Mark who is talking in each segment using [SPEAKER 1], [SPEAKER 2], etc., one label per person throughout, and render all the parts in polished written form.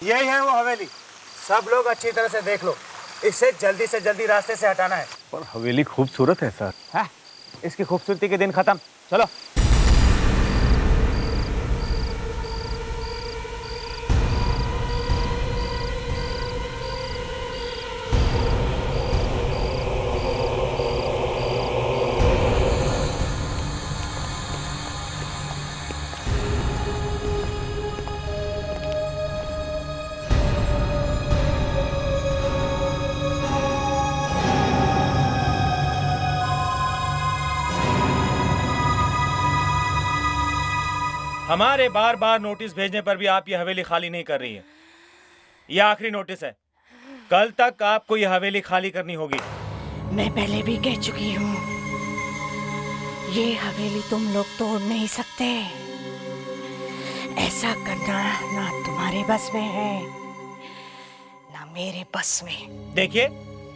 [SPEAKER 1] यही है वो हवेली। सब लोग अच्छी तरह से देख लो, इसे जल्दी से जल्दी रास्ते से हटाना है।
[SPEAKER 2] पर हवेली खूबसूरत है सर।
[SPEAKER 1] है? इसकी खूबसूरती के दिन खत्म, चलो।
[SPEAKER 3] हमारे बार बार नोटिस भेजने पर भी आप ये हवेली खाली नहीं कर रही है। ये आखिरी नोटिस है, कल तक आपको ये हवेली खाली करनी होगी।
[SPEAKER 4] मैं पहले भी कह चुकी हूँ, ये हवेली तुम लोग तोड़ नहीं सकते। ऐसा करना ना तुम्हारे बस में है ना मेरे बस में।
[SPEAKER 3] देखिए,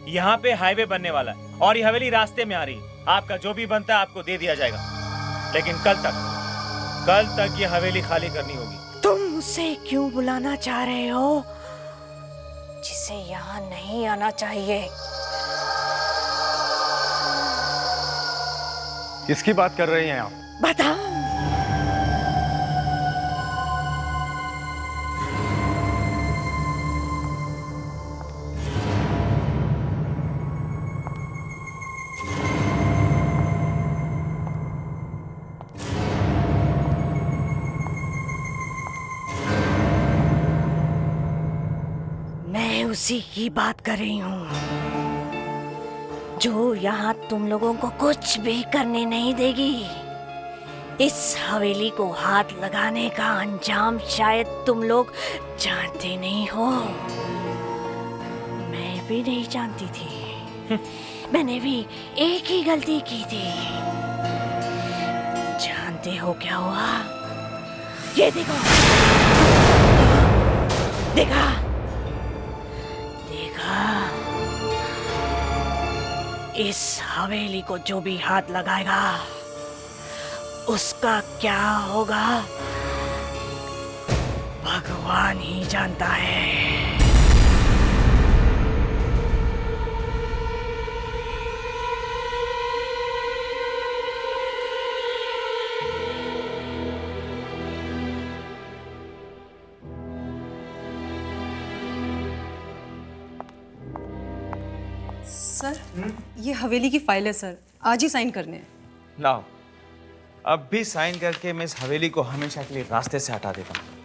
[SPEAKER 3] यहाँ पे हाईवे बनने वाला है और ये हवेली रास्ते में आ रही है। आपका जो भी बनता है आपको दे दिया जाएगा, लेकिन कल तक ये हवेली खाली करनी होगी।
[SPEAKER 4] तुम उसे क्यों बुलाना चाह रहे हो जिसे यहाँ नहीं आना चाहिए?
[SPEAKER 2] किसकी बात कर रही हैं आप?
[SPEAKER 4] बताओ। मैं उसी की बात कर रही हूँ जो यहाँ तुम लोगों को कुछ भी करने नहीं देगी। इस हवेली को हाथ लगाने का अंजाम शायद तुम लोग जानते नहीं हो। मैं भी नहीं जानती थी। मैंने भी एक ही गलती की थी। जानते हो क्या हुआ? ये देखो, देखा? इस हवेली को जो भी हाथ लगाएगा उसका क्या होगा भगवान ही जानता है।
[SPEAKER 5] सर, ये हवेली की फाइल है सर, आज ही साइन करने हैं।
[SPEAKER 6] लाओ, अब भी साइन करके मैं इस हवेली को हमेशा के लिए रास्ते से हटा देता हूँ।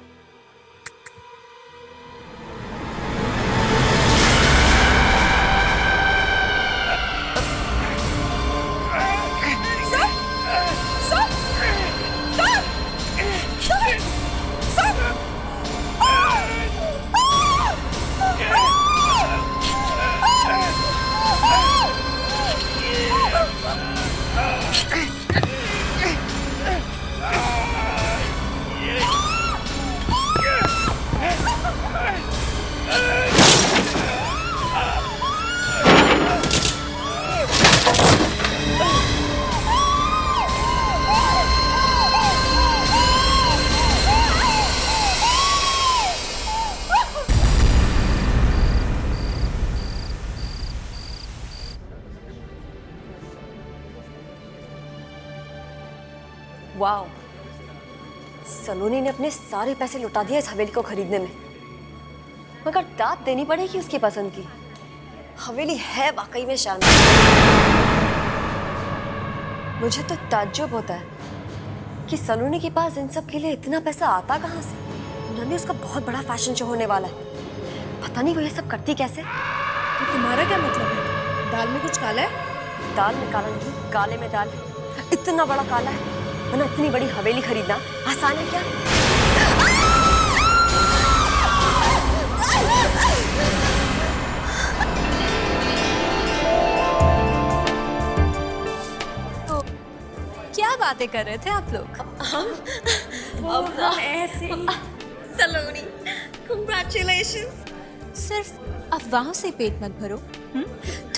[SPEAKER 7] वाओ, सलोनी ने अपने सारे पैसे लुटा दिए इस हवेली को खरीदने में, मगर दाद देनी पड़ेगी उसकी पसंद की। हवेली है वाकई में शानदार। मुझे तो ताज्जुब होता है कि सलोनी के पास इन सब के लिए इतना पैसा आता कहाँ से। नंदी, उसका बहुत बड़ा फैशन शो होने वाला है, पता नहीं वो ये सब करती कैसे।
[SPEAKER 5] तो तुम्हारा क्या मतलब है? दाल में कुछ काला है?
[SPEAKER 7] दाल में काला नहीं, काले में दाल। इतना बड़ा काला है, वरना इतनी बड़ी हवेली खरीदना आसान है क्या?
[SPEAKER 5] तो क्या बातें कर रहे थे आप लोग?
[SPEAKER 7] अब ऐसे सलोनी, कांग्रेचुलेशंस।
[SPEAKER 5] सिर्फ अफवाहों से पेट मत भरो,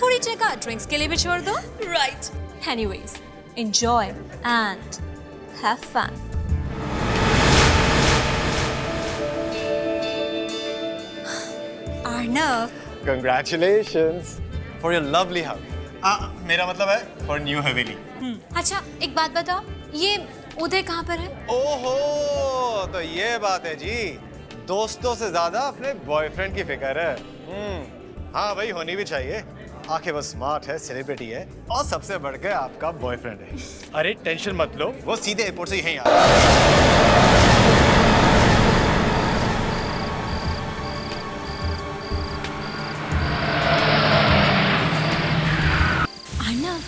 [SPEAKER 5] थोड़ी जगह ड्रिंक्स के लिए भी छोड़ दो।
[SPEAKER 7] Right.
[SPEAKER 5] Anyways, enjoy and have fun. Arnav,
[SPEAKER 2] Congratulations for your lovely house.
[SPEAKER 1] मेरा मतलब है फॉर न्यू हवेली।
[SPEAKER 5] अच्छा एक बात बताओ, ये उदय कहाँ पर है?
[SPEAKER 2] ओहो, तो ये बात है जी। दोस्तों से ज्यादा अपने बॉयफ्रेंड की फिक्र है। हाँ भाई, होनी भी चाहिए। आखिर वो स्मार्ट है, सेलिब्रिटी है और सबसे बढ़कर आपका बॉयफ्रेंड है।
[SPEAKER 1] अरे टेंशन मत लो,
[SPEAKER 2] वो सीधे एयरपोर्ट से यहीं आ रहा है।
[SPEAKER 5] अर्नव,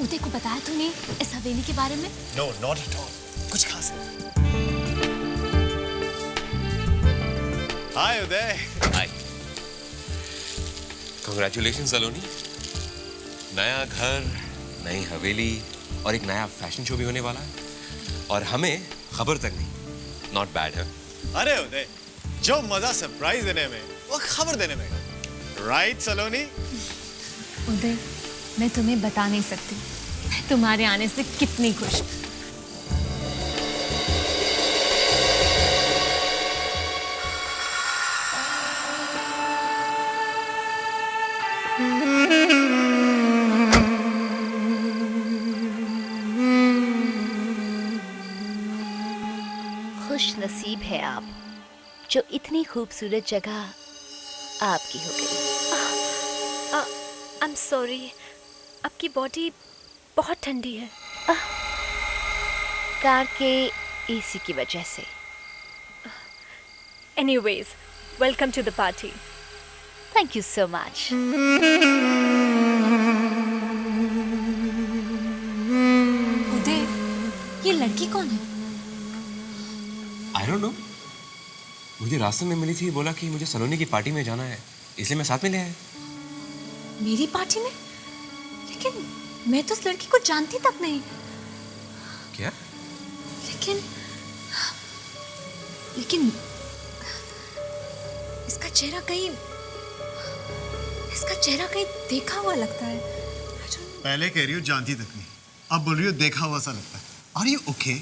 [SPEAKER 5] उदय को बताया तूने इस हवेली के बारे में?
[SPEAKER 1] नो नॉट एट ऑल, कुछ खास है।
[SPEAKER 2] हाय उदय।
[SPEAKER 8] हाय। कांग्रेचुलेशन सलोनी। नया घर, नई हवेली और एक नया फैशन शो भी होने वाला है और हमें खबर तक नहीं। नॉट बैड है।
[SPEAKER 2] अरे उदय, जो मजा सरप्राइज देने में वो खबर देने में। राइट सलोनी?
[SPEAKER 5] उदय, मैं तुम्हें बता नहीं सकती मैं तुम्हारे आने से कितनी खुश हूँ।
[SPEAKER 4] खुश नसीब है आप जो इतनी खूबसूरत जगह आपकी हो गई। आई एम सॉरी, आपकी बॉडी बहुत ठंडी है। कार के एसी की वजह से। Anyways, welcome to the party. Thank you so much.
[SPEAKER 5] Uday, ये लड़की कौन है?
[SPEAKER 8] I don't know. मुझे रास्ते में मिली थी, बोला कि मुझे सलोनी की पार्टी में जाना है, इसलिए मैं साथ में ले आया।
[SPEAKER 5] मेरी पार्टी में? लेकिन मैं तो उस लड़की को जानती तक नहीं।
[SPEAKER 8] क्या?
[SPEAKER 5] लेकिन लेकिन इसका चेहरा कहीं देखा हुआ लगता है।
[SPEAKER 2] पहले कह रही हो जानती तक नहीं, अब बोल रही हो देखा हुआ सा लगता है। Are you okay?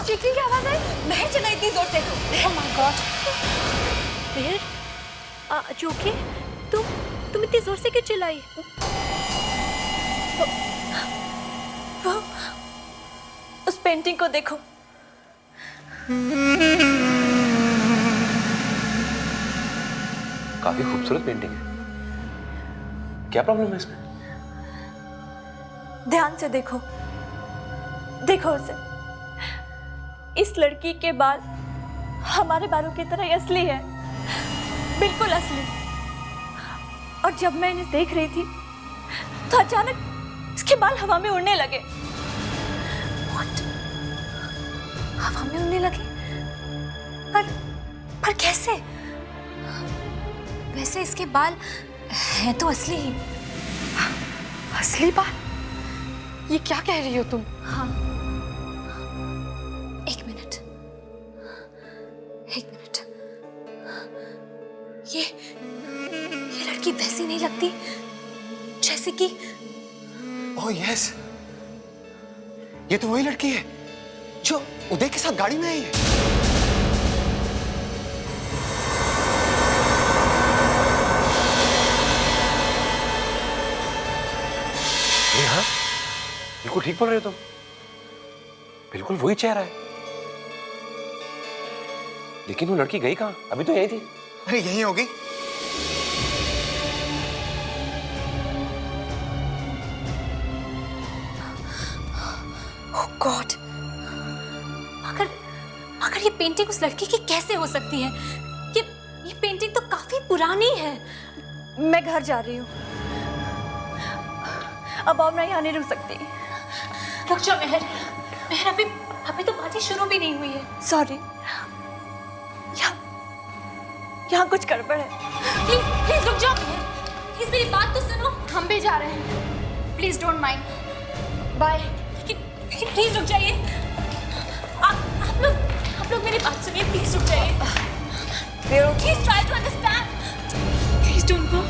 [SPEAKER 7] चीखने की आवाज आई। महर चला इतनी जोर से। Oh my God.
[SPEAKER 4] महर, जोके, तुम इतनी जोर से क्यों चिल्लाई? वो उस पेंटिंग को देखो।
[SPEAKER 8] काफी खूबसूरत पेंटिंग है। क्या प्रॉब्लम है इसमें?
[SPEAKER 4] ध्यान से देखो, देखो उसे। इस लड़की के बाल हमारे बालों की तरह ही असली है, बिल्कुल असली। और जब मैं इन्हें देख रही थी तो अचानक इसके बाल हवा में उड़ने लगे। What? हवा में उड़ने लगे? पर कैसे?
[SPEAKER 5] वैसे इसके बाल हैं तो असली ही।
[SPEAKER 7] असली बाल? ये क्या कह रही हो तुम?
[SPEAKER 5] हाँ, एक मिनट। ये लड़की वैसी नहीं लगती जैसे कि।
[SPEAKER 2] ओह यस, ये तो वही लड़की है जो उदय के साथ गाड़ी में आई है।
[SPEAKER 8] हाँ, बिल्कुल ठीक बोल रहे हो तुम। बिल्कुल वही चेहरा है। लेकिन वो लड़की गई कहाँ? अभी तो यही थी।
[SPEAKER 2] अरे यही होगी।
[SPEAKER 5] ओह गॉड, अगर ये पेंटिंग उस लड़की की कैसे हो सकती है? ये पेंटिंग तो काफी पुरानी है।
[SPEAKER 4] मैं घर जा रही हूँ, अब और मैं यहाँ नहीं रुक सकती।
[SPEAKER 5] रुक जाओ महर, अभी तो पार्टी शुरू भी नहीं हुई है।
[SPEAKER 4] सॉरी, यहाँ कुछ गड़बड़ है।
[SPEAKER 5] प्लीज रुक जाओ महर, प्लीज मेरी बात तो सुनो। हम भी जा रहे हैं, प्लीज डोंट माइंड। बाय। लेकिन प्लीज रुक जाइए। आप लोग मेरी बात सुनिए, प्लीज रुक जाइए। Please try to understand. Please don't go.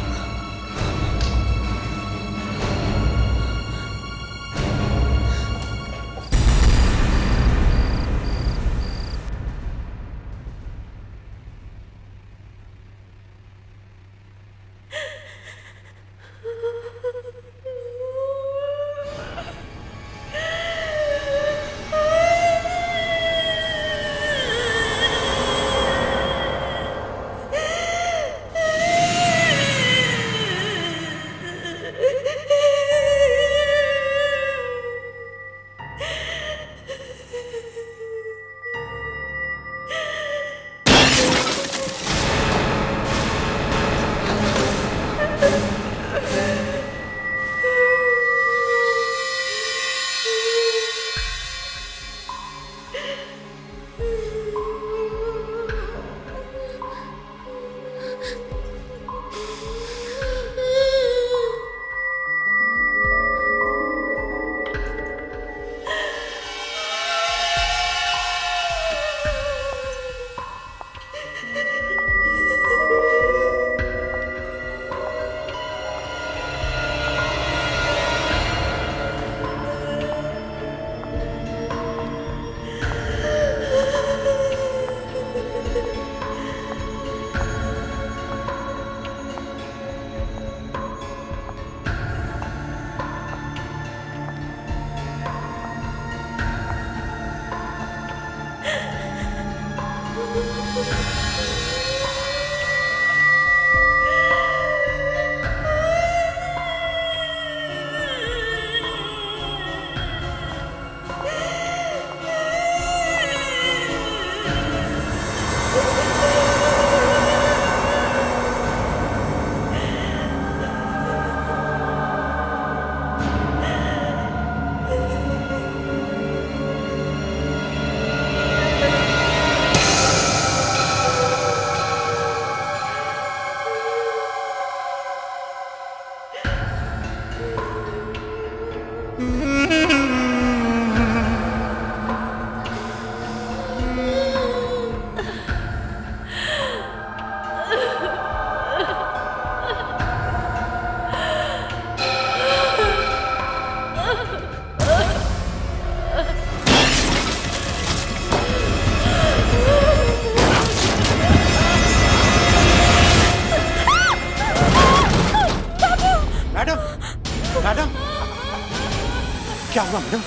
[SPEAKER 2] क्या हुआ मैडम?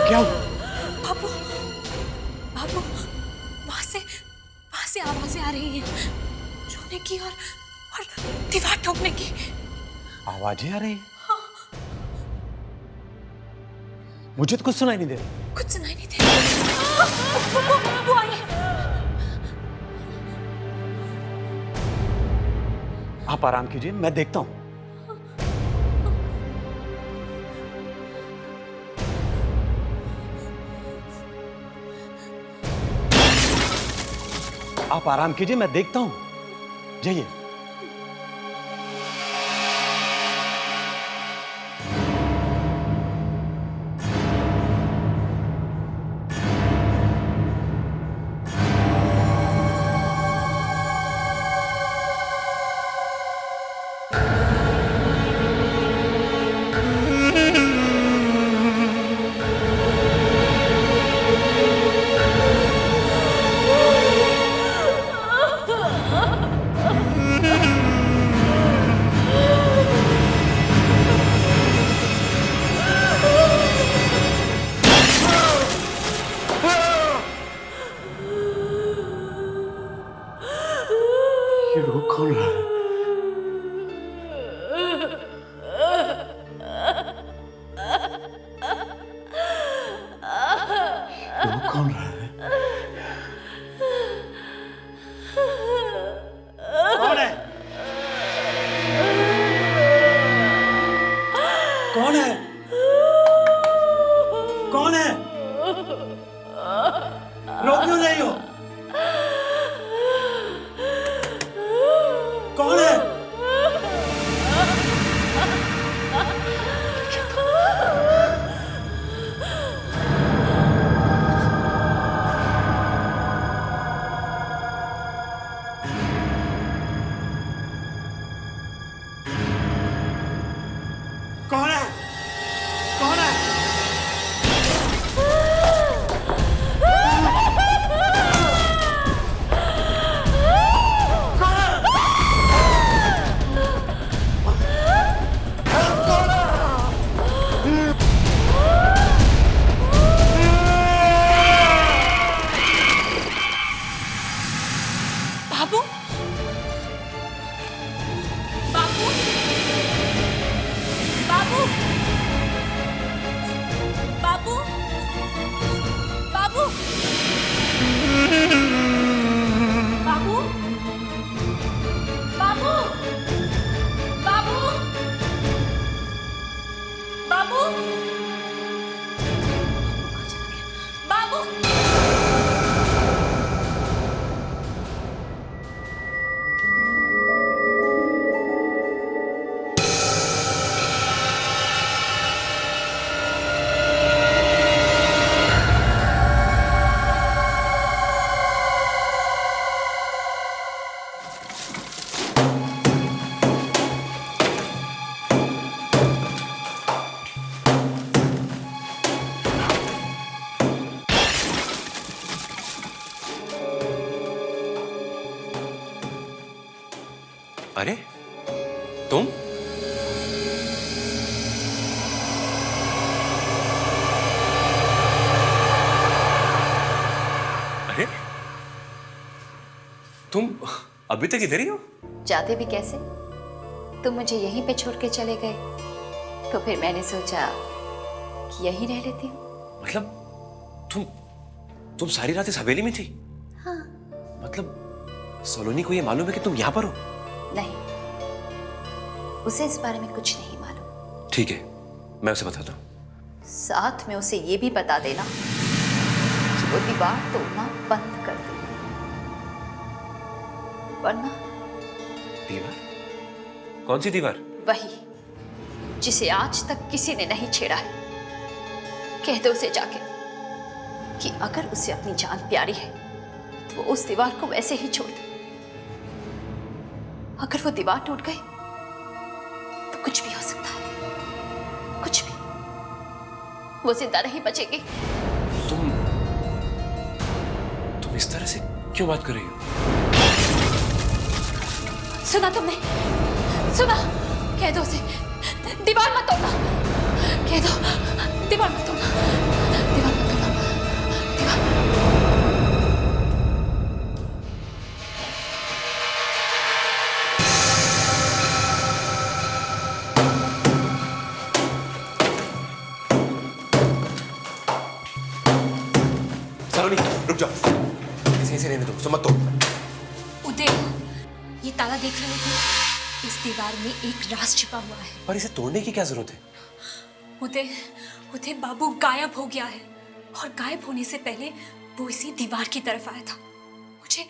[SPEAKER 2] क्या हुआ?
[SPEAKER 5] बाबू बाबू वहां से आवाजें आ रही हैं, रोने की और दीवार ठोकने की।
[SPEAKER 2] आवाजें आ रही हैं? मुझे तो कुछ सुनाई नहीं दे रहा।
[SPEAKER 5] कुछ सुनाई नहीं दे रहा। वो आई है।
[SPEAKER 2] आप आराम कीजिए, मैं देखता हूं। आप आराम कीजिए, मैं देखता हूं। जाइए। ये रो कौन रहा है? रो कौन रहा है? कौन है? कौन है? कौन है? रो क्यों नहीं हो? कौन है? कौन है? कौन है?
[SPEAKER 5] बाबू बाबू बाबू बाबू बाबू बाबू बाबू बाबू बाबू बाबू।
[SPEAKER 8] अरे तुम? अरे तुम अभी तक इधर ही हो?
[SPEAKER 9] जाते भी कैसे? तुम मुझे यहीं पे छोड़ के चले गए, तो फिर मैंने सोचा कि यहीं रह लेती हूँ।
[SPEAKER 8] मतलब तुम सारी रात इस हवेली में थी?
[SPEAKER 9] हाँ।
[SPEAKER 8] मतलब सलोनी को ये मालूम है कि तुम यहाँ पर हो?
[SPEAKER 9] नहीं, उसे इस बारे में कुछ नहीं मालूम।
[SPEAKER 8] ठीक है, मैं उसे बताता हूँ।
[SPEAKER 9] साथ में उसे ये भी बता देना कि वो दीवार तोड़ना बंद कर दे, वरना।
[SPEAKER 8] दीवार? कौन सी दीवार?
[SPEAKER 9] वही जिसे आज तक किसी ने नहीं छेड़ा है। कह दो उसे जाके कि अगर उसे अपनी जान प्यारी है तो वो उस दीवार को वैसे ही छोड़ दे। अगर वो दीवार टूट गई तो कुछ भी हो सकता है, कुछ भी। वो जिंदा नहीं बचेगी।
[SPEAKER 8] तुम इस तरह से क्यों बात कर रही हो?
[SPEAKER 5] सुना तुमने? सुना? कह दो उसे दीवार मत तोड़ना। कह दो दीवार मत तोड़ना, दीवार मत तोड़ना, दीवार।
[SPEAKER 8] सलोनी रुक जाओ, इसे ऐसे रहने दो, सो मत तोड़।
[SPEAKER 5] उदय, ये ताला देख रहे हो? इस दीवार में एक राज छिपा हुआ है।
[SPEAKER 8] पर इसे तोड़ने की क्या जरूरत है?
[SPEAKER 5] उदय, उदय बाबू गायब हो गया है और गायब होने से पहले वो इसी दीवार की तरफ आया था। मुझे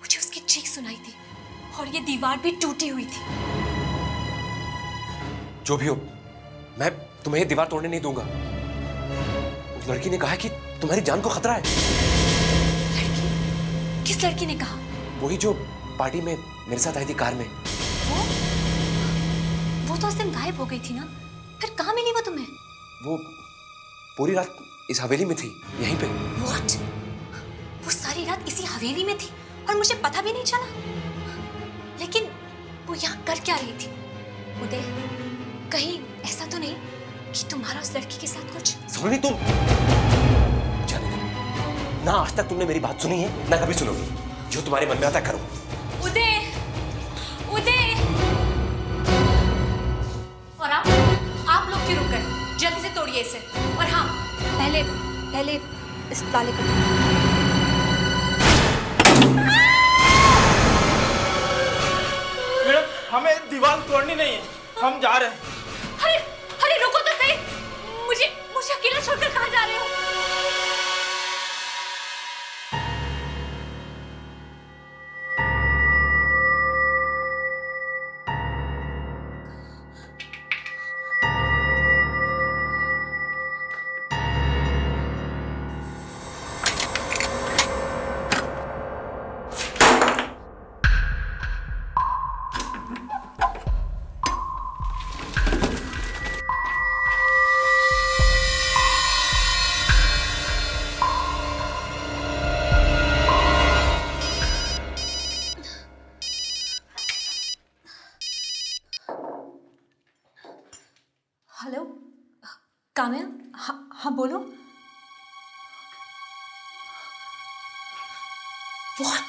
[SPEAKER 5] मुझे उसकी चीख सुनाई थी और ये दीवार भी टूटी हुई थी।
[SPEAKER 8] जो भी हो, मैं तुम्हें ये दीवार तोड़ने नहीं दूंगा। उस लड़की ने कहा कि तुम्हारी जान को खतरा है।
[SPEAKER 5] लड़की? किस लड़की ने कहा?
[SPEAKER 8] वही जो पार्टी में मेरे साथ आई थी कार में।
[SPEAKER 5] वो तो उस दिन गायब हो गई थी ना, फिर कहाँ मिली वो तुम्हें?
[SPEAKER 8] वो पूरी रात इस हवेली में थी, यहीं पे।
[SPEAKER 5] What? वो सारी रात इसी हवेली में थी और मुझे पता भी नहीं चला। लेकिन वो यहाँ कर क्या रही थी? उदय, कहीं ऐसा तो नहीं कि तुम्हारा उस लड़की के साथ कुछ?
[SPEAKER 8] सलोनी तुम जाने दो। ना आज तक तुमने मेरी बात सुनी है, ना कभी सुनोगी। जो तुम्हारे मन में आता करो।
[SPEAKER 5] उदय, उदय! और आप लोग क्यों रुक गए? जल्दी से तोड़िए इसे। और हाँ, पहले इस ताले को
[SPEAKER 6] मैडम, हमें दीवार तोड़नी नहीं है, हम जा रहे हैं।
[SPEAKER 5] अरे अरे रुको तो सही, मुझे अकेला छोड़कर कहाँ जा रहे हो? हेलो काम्या, हाँ बोलो। What?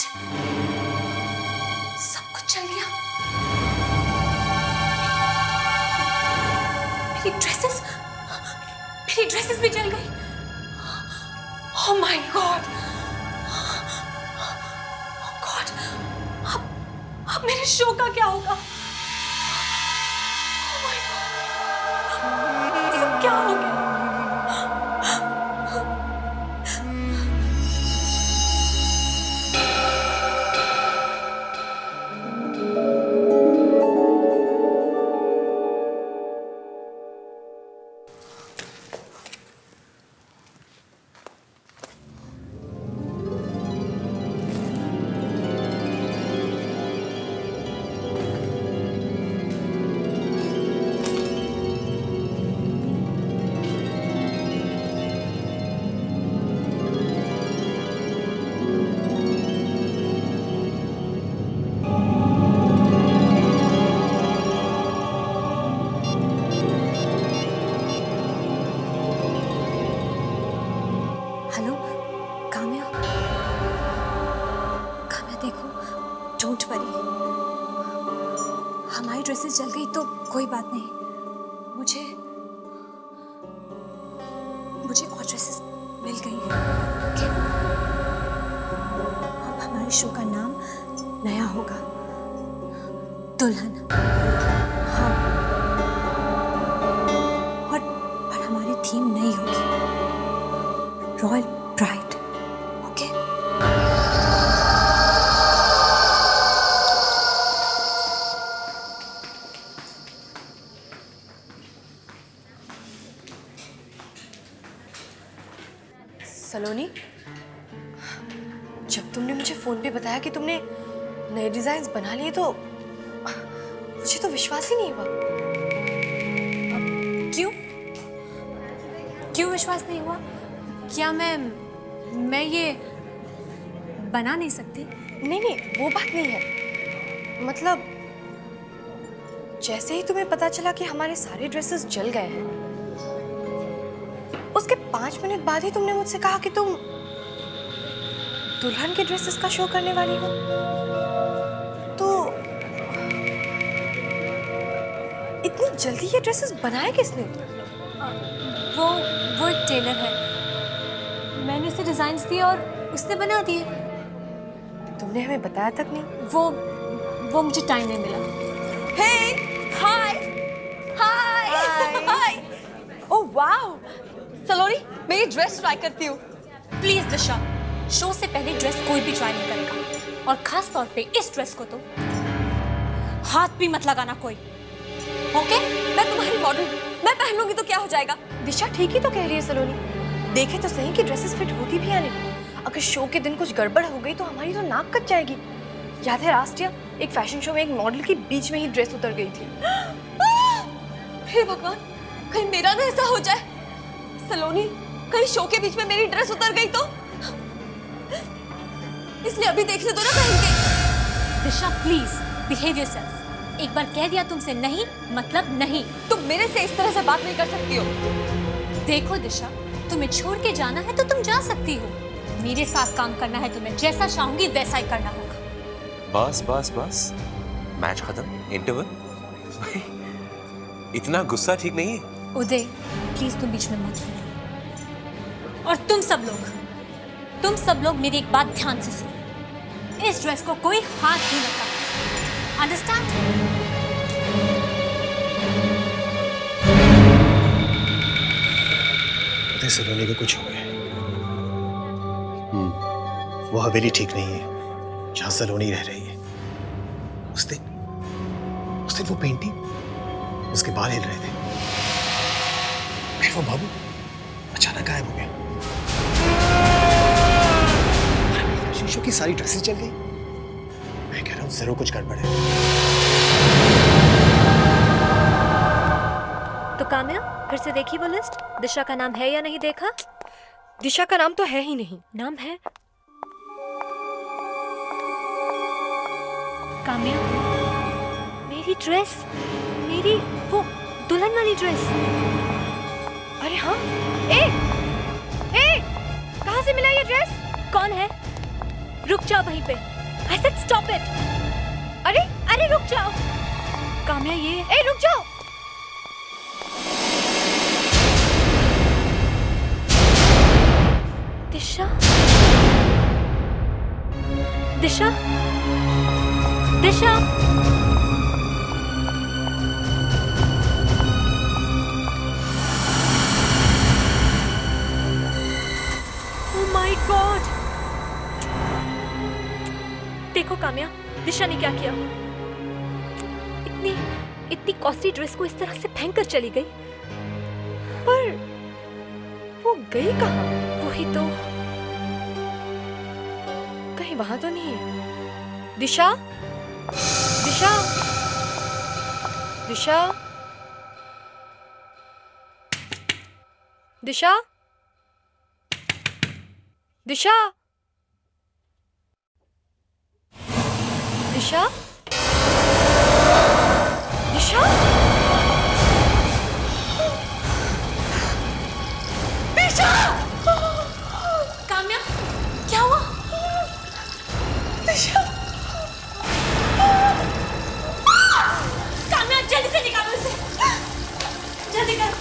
[SPEAKER 5] सब कुछ चल गया? मेरी ड्रेसेस भी जल गई। Oh my God! Oh God! अब मेरे शो का क्या होगा? Oh my God! ये सब क्या हो गया? हेलो काम्या, देखो, डोंट वरी। हमारी ड्रेसेस जल गई तो कोई बात नहीं। मुझे और ड्रेसेस मिल गई हैं। ओके? अब हमारे शो का नाम नया होगा, दुल्हन। हाँ, और हमारी थीम नई होगी, रॉयल ब्राइड। ओके?
[SPEAKER 7] सलोनी, जब तुमने मुझे फोन पे बताया कि तुमने नए डिजाइन्स बना लिए तो मुझे तो विश्वास ही नहीं हुआ।
[SPEAKER 5] क्यों विश्वास नहीं हुआ? क्या मैं ये बना नहीं सकती?
[SPEAKER 7] नहीं, वो बात नहीं है। मतलब जैसे ही तुम्हें पता चला कि हमारे सारे ड्रेसेस जल गए हैं
[SPEAKER 10] उसके 5 मिनट बाद ही तुमने मुझसे कहा कि तुम दुल्हन के ड्रेसेस का शो करने वाली हो। तो इतनी जल्दी ये ड्रेसेस बनाए किसने?
[SPEAKER 5] वो एक टेलर है, मैंने उसे डिजाइन्स दिए और उसने बना दिए।
[SPEAKER 10] तुमने हमें बताया तक नहीं।
[SPEAKER 5] वो मुझे टाइम नहीं मिला।
[SPEAKER 10] हे हाय हाय ओह वाओ सलोनी, मैं ये ड्रेस ट्राई करती हूँ।
[SPEAKER 5] प्लीज दिशा, शो से पहले ड्रेस कोई भी ट्राई नहीं करेगा, और खास तौर पे इस ड्रेस को तो हाथ भी मत लगाना कोई।
[SPEAKER 10] ओके, मैं तुम्हारी मॉडल, मैं पहन लूंगी तो क्या हो जाएगा? दिशा ठीक ही तो कह रही है सलोनी। देखे तो सही कि ड्रेसेस फिट होती भी है नहीं। अगर शो के दिन कुछ गड़बड़ हो गई तो हमारी तो नाक कट जाएगी। याद है लास्ट ईयर एक फैशन शो में एक मॉडल की बीच में ही ड्रेस उतर गई थी। हे भगवान, कहीं मेरा ना ऐसा हो जाए। सलोनी, कहीं शो के बीच में मेरी ड्रेस उतर गई तो? इसलिए अभी देखने दो ना पहन के।
[SPEAKER 5] दिशा प्लीज बिहेव योरसेल्फ। एक बार कह दिया तुमसे नहीं मतलब नहीं।
[SPEAKER 10] तुम मेरे से इस तरह से बात नहीं कर सकती हो।
[SPEAKER 5] देखो दिशा, तुम्हें छोड़ के जाना है तो तुम जा सकती हो, मेरे साथ काम करना है तुम्हें जैसा चाहूंगी वैसा ही करना होगा।
[SPEAKER 8] बस बस बस, मैच खत्म, इंटरवल। इतना गुस्सा ठीक नहीं है।
[SPEAKER 5] उदय प्लीज तुम बीच में मत बोलो। और तुम सब लोग मेरी एक बात ध्यान से सुनो, इस ड्रेस को कोई हाथ नहीं लगाता, अंडरस्टैंड?
[SPEAKER 2] सलोनी को कुछ हो गया। वो हवेली ठीक नहीं है जहां सलोनी रह रही है। उस दिन वो पेंटिंग, उसके बाल हिल रहे थे, फिर वो बाबू अचानक गायब हो गया। फैशन शो की सारी ड्रेसेस चल गई। मैं कह रहा हूं जरूर कुछ गड़बड़ है।
[SPEAKER 7] तो काम्या, फिर से देखी वो लिस्ट? दिशा का नाम है या नहीं देखा?
[SPEAKER 10] दिशा का नाम तो है ही नहीं।
[SPEAKER 7] नाम है काम्या। मेरी ड्रेस, मेरी वो दुल्हन वाली ड्रेस।
[SPEAKER 10] अरे हाँ, ए कहाँ से मिला ये ड्रेस?
[SPEAKER 7] कौन है? रुक जाओ वहीं पे। I said stop it. अरे रुक जाओ काम्या, ये
[SPEAKER 10] रुक जाओ।
[SPEAKER 7] दिशा दिशा दिशा ओह माय गॉड। देखो काम्या, दिशा ने क्या किया। इतनी कॉस्टली ड्रेस को इस तरह से फेंक कर चली गई।
[SPEAKER 10] पर वो गई कहाँ?
[SPEAKER 7] वही तो,
[SPEAKER 10] कहीं वहां तो नहीं है। दिशा दिशा दिशा दिशा दिशा दिशा दिशा दिशा।
[SPEAKER 5] काम्या, क्या हुआ?
[SPEAKER 10] दिशा,
[SPEAKER 5] काम्या जल्दी से निकालो इसे, जल्दी कर।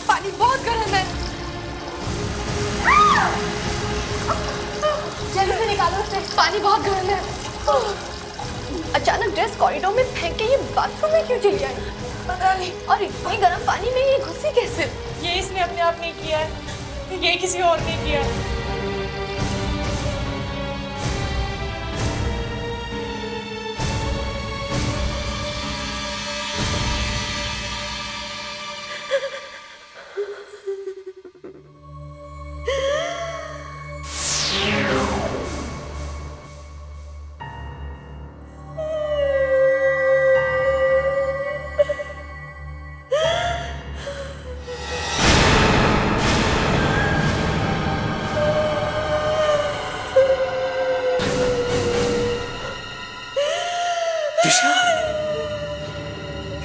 [SPEAKER 10] पानी बहुत गर्म है।
[SPEAKER 5] जल्दी से निकालो इसे,
[SPEAKER 10] पानी बहुत गर्म है। अचानक ड्रेस कॉरिडोर में फेंक के ये बाथरूम में क्यों चली आई? पता नहीं। और इतनी गर्म पानी में ये घुसी कैसे?
[SPEAKER 11] ये इसने अपने आप नहीं किया है, ये किसी और ने किया है।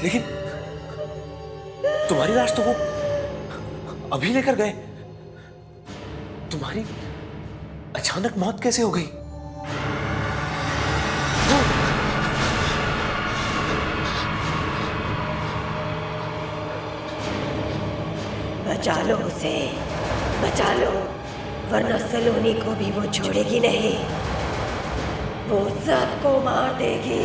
[SPEAKER 8] लेकिन तुम्हारी लाश तो वो अभी लेकर गए। तुम्हारी अचानक मौत कैसे हो गई?
[SPEAKER 7] बचा लो उसे, बचा लो, वरना सलोनी को भी वो छोड़ेगी नहीं, वो सबको मार देगी।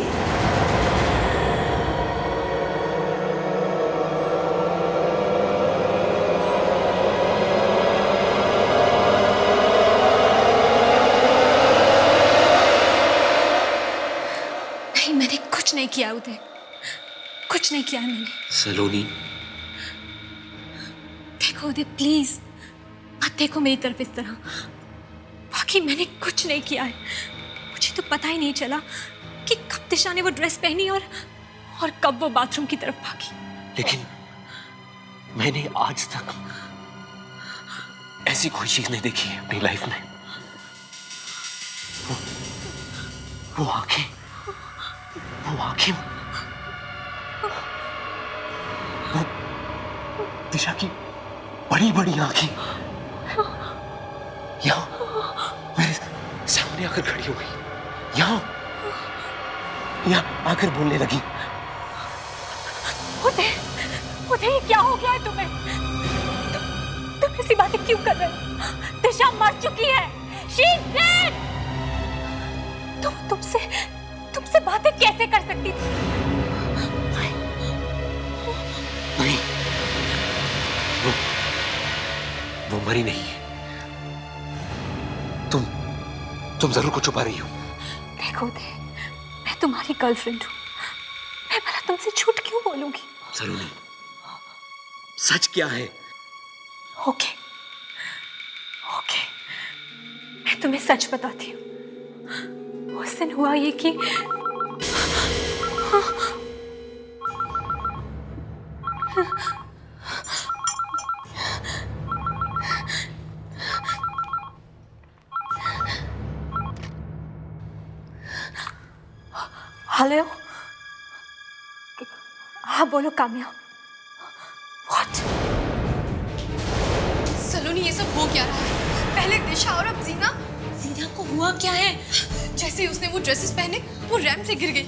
[SPEAKER 5] नहीं, मैंने कुछ नहीं किया उदय, कुछ नहीं किया मैंने।
[SPEAKER 8] सलोनी,
[SPEAKER 5] देखो उदय प्लीज मत देखो मेरी तरफ इस तरह। बाकी मैंने कुछ नहीं किया है। मुझे तो पता ही नहीं चला कि कब दिशा ने वो ड्रेस पहनी और कब वो बाथरूम की तरफ भागी।
[SPEAKER 8] लेकिन मैंने आज तक ऐसी कोई चीज नहीं देखी है अपनी लाइफ में। वो आंखें, वो दिशा की बड़ी बड़ी आंखें यहाँ मेरे सामने आकर खड़ी हो गई, यहाँ आकर बोलने लगी।
[SPEAKER 5] उदय, ये क्या हो गया है तुम्हें? तुम ऐसी बातें क्यों कर रहे हो? दिशा मर चुकी है। She is dead। तुमसे बातें कैसे कर सकती थी?
[SPEAKER 8] नहीं, वो मरी नहीं है। तुम जरूर कुछ छुपा रही हो।
[SPEAKER 5] देखो उदय, मैं तुम्हारी गर्लफ्रेंड हूँ, मैं भला तुमसे झूठ क्यों बोलूंगी?
[SPEAKER 8] सलोनी, सच क्या है?
[SPEAKER 5] ओके, मैं तुम्हें सच बताती हूँ। उस दिन हुआ ये कि हेलो, हाँ बोलो काम्या। What?
[SPEAKER 10] सलोनी, ये सब हो क्या रहा है? पहले दिशा और अब जीना।
[SPEAKER 5] जीना को हुआ क्या है?
[SPEAKER 10] जैसे ही उसने वो ड्रेसेस पहने, वो रैंप से गिर गई।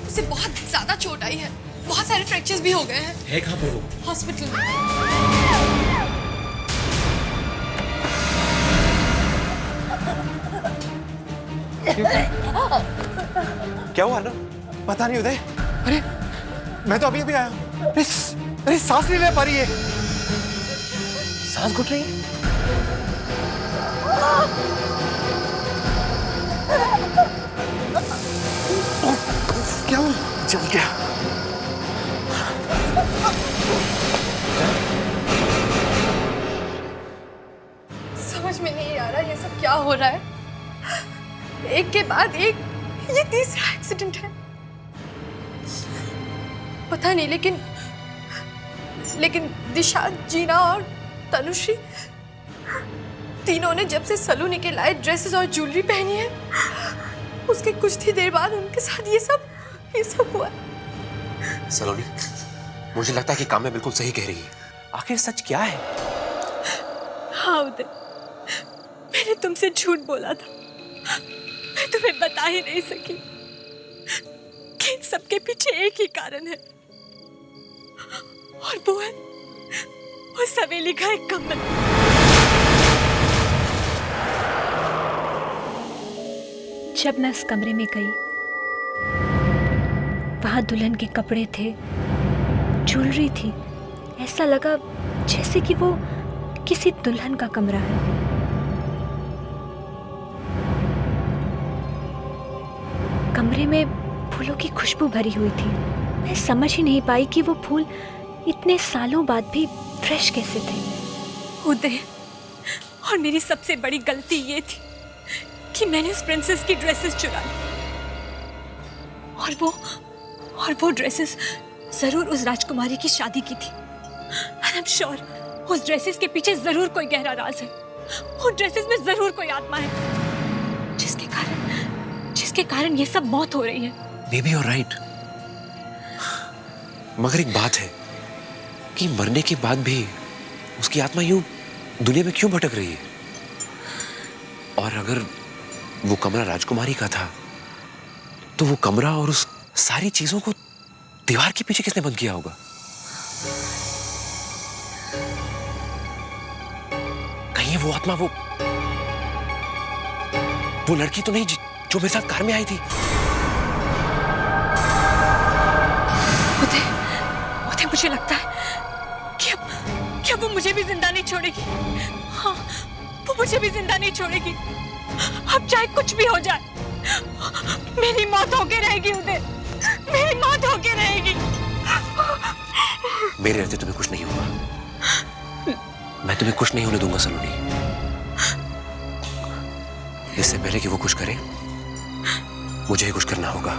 [SPEAKER 10] उसे बहुत ज्यादा चोट आई है, बहुत सारे फ्रैक्चर्स भी हो गए हैं।
[SPEAKER 8] है कहाँ पर वो?
[SPEAKER 10] हॉस्पिटल में।
[SPEAKER 2] क्या हुआ ना? पता नहीं उदय। अरे मैं तो अभी अभी आया हूँ। अरे सांस नहीं ले पा रही है।
[SPEAKER 8] सांस घुट रही है?
[SPEAKER 2] क्या हुआ?
[SPEAKER 8] जल गया।
[SPEAKER 10] समझ में नहीं आ रहा ये सब क्या हो रहा है। एक के बाद एक ये तीसरा एक्सीडेंट है। पता नहीं, लेकिन दिशा, जीना और तनुश्री तीनों ने जब से सलोनी के लाए ड्रेसेस और ज्वेलरी पहनी है, उसके कुछ ही देर बाद उनके साथ ये सब हुआ।
[SPEAKER 8] सलोनी, मुझे लगता है कि काम्या बिल्कुल सही कह रही है। आखिर सच क्या है?
[SPEAKER 4] हाँ उदय, मैंने तुमसे झूठ बोला था। मैं तुम्हें बता ही नहीं सकी कि इन सबके पीछे एक ही कारण है, और वो है उस हवेली का एक कमल।
[SPEAKER 5] जब मैं उस कमरे में गई, वहां दुल्हन के कपड़े थे, ज्वेलरी थी। ऐसा लगा जैसे कि वो किसी दुल्हन का कमरा है। कमरे में फूलों की खुशबू भरी हुई थी। मैं समझ ही नहीं पाई कि वो फूल इतने सालों बाद भी फ्रेश कैसे थे।
[SPEAKER 4] उदय, और मेरी सबसे बड़ी गलती ये थी कि मैंने उस प्रिंसेस की ड्रेसेस चुरा ली, और वो ड्रेसेस जरूर उस राजकुमारी की शादी की थी। And I'm sure उस ड्रेसेस के पीछे जरूर कोई गहरा राज है। उन ड्रेसेस में जरूर कोई आत्मा है, जिसके कारण ये सब मौत हो रही है।
[SPEAKER 8] Maybe you're right. मगर एक बात है कि मरने के बाद भी उसकी आत्मा यूं दुनिया में क्यों भटक रही है? और अगर वो कमरा राजकुमारी का था तो वो कमरा और उस सारी चीजों को दीवार के पीछे किसने बंद किया होगा? कहीं वो आत्मा वो लड़की तो नहीं जो मेरे साथ कार में आई थी?
[SPEAKER 4] उदय, मुझे लगता है कि अब वो मुझे भी जिंदा नहीं छोड़ेगी। हाँ, वो मुझे भी जिंदा नहीं छोड़ेगी। अब चाहे कुछ भी हो जाए, मेरी मौत होके रहेगी उदय, मेरी मौत होके रहेगी।
[SPEAKER 8] मेरे रहते तुम्हें कुछ नहीं होगा। मैं तुम्हें कुछ नहीं होने दूंगा सलोनी। इससे पहले कि वो कुछ करे, मुझे ही कुछ करना होगा।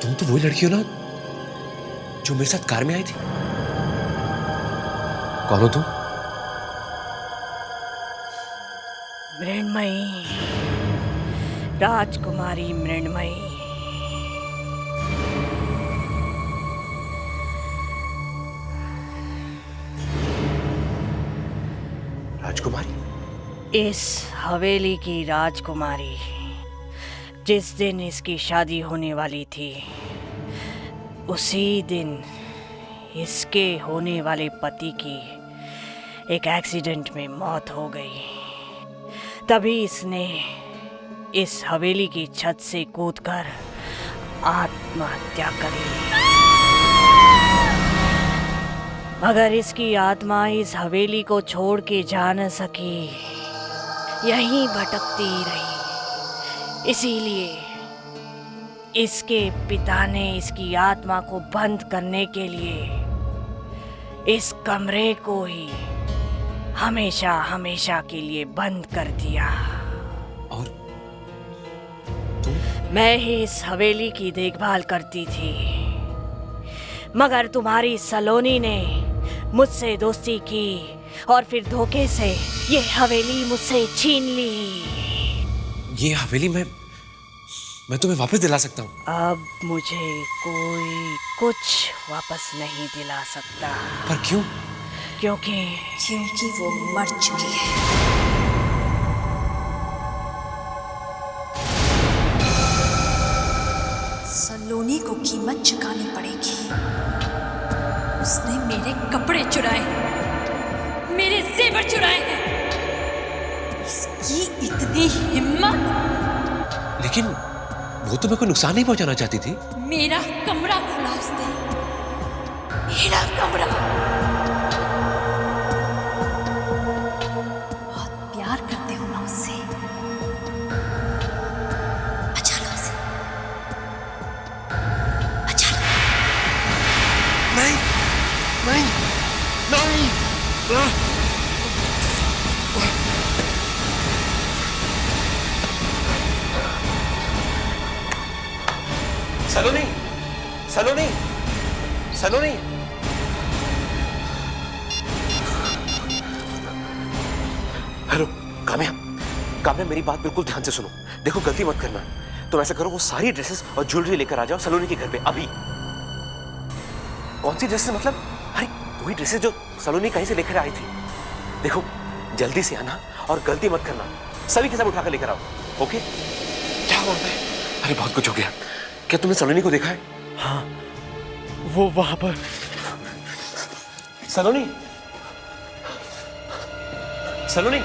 [SPEAKER 8] तुम तो वही लड़की हो ना जो मेरे साथ कार में आई थी? कौन हो तुम?
[SPEAKER 12] मृण्मयी, राजकुमारी मृण्मयी।
[SPEAKER 8] राजकुमारी?
[SPEAKER 12] इस हवेली की राजकुमारी। जिस दिन इसकी शादी होने वाली थी, उसी दिन इसके होने वाले पति की एक एक्सीडेंट में मौत हो गई। तभी इसने इस हवेली की छत से कूदकर आत्महत्या करी। मगर इसकी आत्मा इस हवेली को छोड़ के जा न सकी, यहीं भटकती रही। इसीलिए इसके पिता ने इसकी आत्मा को बंद करने के लिए इस कमरे को ही हमेशा हमेशा के लिए बंद कर दिया।
[SPEAKER 8] और
[SPEAKER 12] मैं ही इस हवेली की देखभाल करती थी, मगर तुम्हारी सलोनी ने मुझसे दोस्ती की और फिर धोखे से ये हवेली मुझसे छीन ली।
[SPEAKER 8] ये हवेली मैं तुम्हें वापस दिला सकता हूँ।
[SPEAKER 12] अब मुझे कोई कुछ वापस नहीं दिला सकता।
[SPEAKER 8] पर क्यों?
[SPEAKER 5] क्योंकि वो मर चुकी है। सलोनी को कीमत चुकानी पड़ेगी। उसने मेरे कपड़े चुराए, मेरे जेवर चुराए हैं। उसकी इतनी हिम्मत!
[SPEAKER 8] लेकिन वो तो मेरे को नुकसान नहीं पहुंचाना चाहती थी।
[SPEAKER 5] मेरा कमरा खोला उसने, मेरा कमरा। बहुत प्यार करते हो ना उससे, बचा लो उसे, बचा लो।
[SPEAKER 8] नहीं नहीं नहीं। सलोनी, सलोनी, सलोनी। हेलो काम्या, काम्या मेरी बात बिल्कुल ध्यान से सुनो। देखो गलती मत करना। तुम ऐसा करो, वो सारी ड्रेसेस और ज्वेलरी लेकर आ जाओ सलोनी के घर पे अभी। कौन सी ड्रेसेस मतलब? अरे वही ड्रेसेस जो सलोनी कहीं से लेकर आई थी। देखो जल्दी से आना और गलती मत करना। सभी के सब उठाकर लेकर आओ, ओके? क्या बोल रहे हैं? अरे बहुत कुछ हो गया। क्या तुमने सलोनी को देखा है?
[SPEAKER 6] हाँ, वो वहां पर।
[SPEAKER 8] सलोनी, सलोनी।